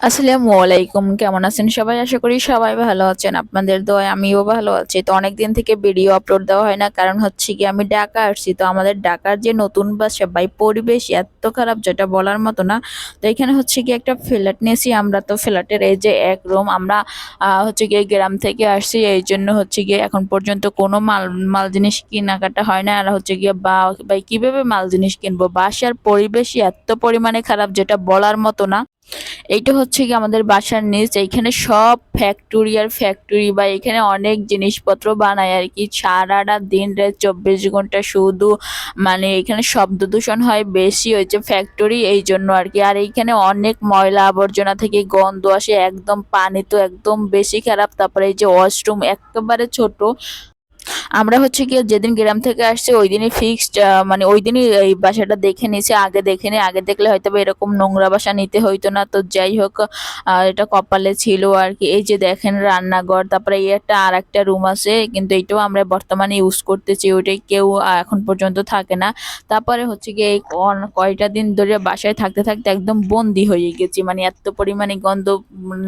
আসসালামু আলাইকুম, কেমন আছেন সবাই? আশা করি সবাই ভালো আছেন। আপনাদের দোয়ায় আমিও ভালো আছি। তো অনেকদিন থেকে ভিডিও আপলোড দেওয়া হয় না, কারণ হচ্ছে কি আমি ঢাকা আসছি। তো আমাদের ঢাকার যে নতুন বাসা ভাই, পরিবেশ এত খারাপ যেটা বলার মতো না। তো এখানে হচ্ছে কি একটা ফ্ল্যাট নিয়েছি আমরা। তো ফ্ল্যাটের এই যে এক রুম, আমরা হচ্ছে গিয়ে গ্রাম থেকে আসছি, এই জন্য হচ্ছে গিয়ে এখন পর্যন্ত কোনো মাল মাল জিনিস কেনাকাটা হয় না। আর হচ্ছে গিয়ে ভাই কিভাবে মাল জিনিস কিনবো? বাসার পরিবেশই এত পরিমাণে খারাপ যেটা বলার মতো না। এইটা হচ্ছে কি আমাদের বাসার নিচ, এইখানে সব ফ্যাক্টরি আর ফ্যাক্টরি, বা এখানে অনেক জিনিসপত্র বানায় আর কি। সারাটা দিন রাত 24 ঘন্টা শুধু মানে এখানে শব্দ দূষণ হয় বেশি, হয়েছে ফ্যাক্টরি এই জন্য আর কি। আর এইখানে অনেক ময়লা আবর্জনা থেকে গন্ধ আসে, একদম পানি তো একদম বেশি খারাপ। তারপরে এই যে ওয়াশরুম একেবারে ছোট। আমরা হচ্ছে গিয়ে যেদিন গ্রাম থেকে আসছি ওই দিনই ফিক্সড, মানে ওই দিনই এই বাসাটা দেখে নিয়েছি। আগে দেখিনি, আগে দেখলে হয়তো বা এরকম নোংরা বাসা নিতে হইতো না। তো যাই হোক, এটা কপালে ছিল আর কি। এই যে দেখেন রান্নাঘর, তারপরে এই একটা আর একটা রুম আছে, কিন্তু এইটাও আমরা বর্তমানে ইউজ করতেছি। ওইটাই কেউ এখন পর্যন্ত থাকে না। তারপরে হচ্ছে গিয়ে এই কয়টা দিন ধরে বাসায় থাকতে থাকতে একদম বন্দি হয়ে গেছি, মানে এত পরিমাণে গন্ধ।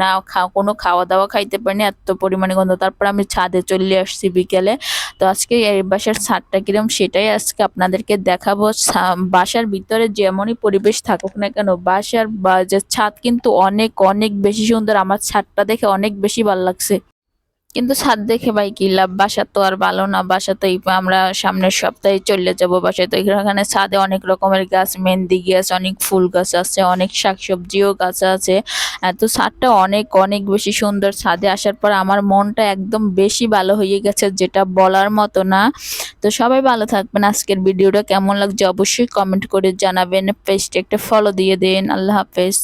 না কোনো খাওয়া দাওয়া খাইতে পারিনি, এত পরিমাণে গন্ধ। তারপর আমি ছাদে চলে আসছি বিকেলে। তো আজকে এই বাসার ছাদটা কিরম সেটাই আজকে আপনাদেরকে দেখাবো। বাসার ভিতরে যেমনই পরিবেশ থাকুক না কেন, বাসার বা যে ছাদ কিন্তু অনেক অনেক বেশি সুন্দর। আমার ছাদটা দেখে অনেক বেশি ভালো লাগছে। কিন্তু ছাদ দেখে ভাই কি লাভ? বাসা তো আর ভালো না। বাসা তো আমরা সামনের সপ্তাহে চলে যাব বাসায়। তো এখানে ছাদে অনেক রকমের গাছ, মেহেন্দি গাছ, অনেক ফুল গাছ আছে, অনেক শাকসবজিও গাছ আছে। তো ছাদটা অনেক অনেক বেশি সুন্দর। ছাদে আসার পর আমার মনটা একদম বেশি ভালো হয়ে গেছে, যেটা বলার মতো না। তো সবাই ভালো থাকবেন। আজকের ভিডিওটা কেমন লাগছে অবশ্যই কমেন্ট করে জানাবেন। পেজটা একটা ফলো দিয়ে দিন। আল্লাহ হাফেজ।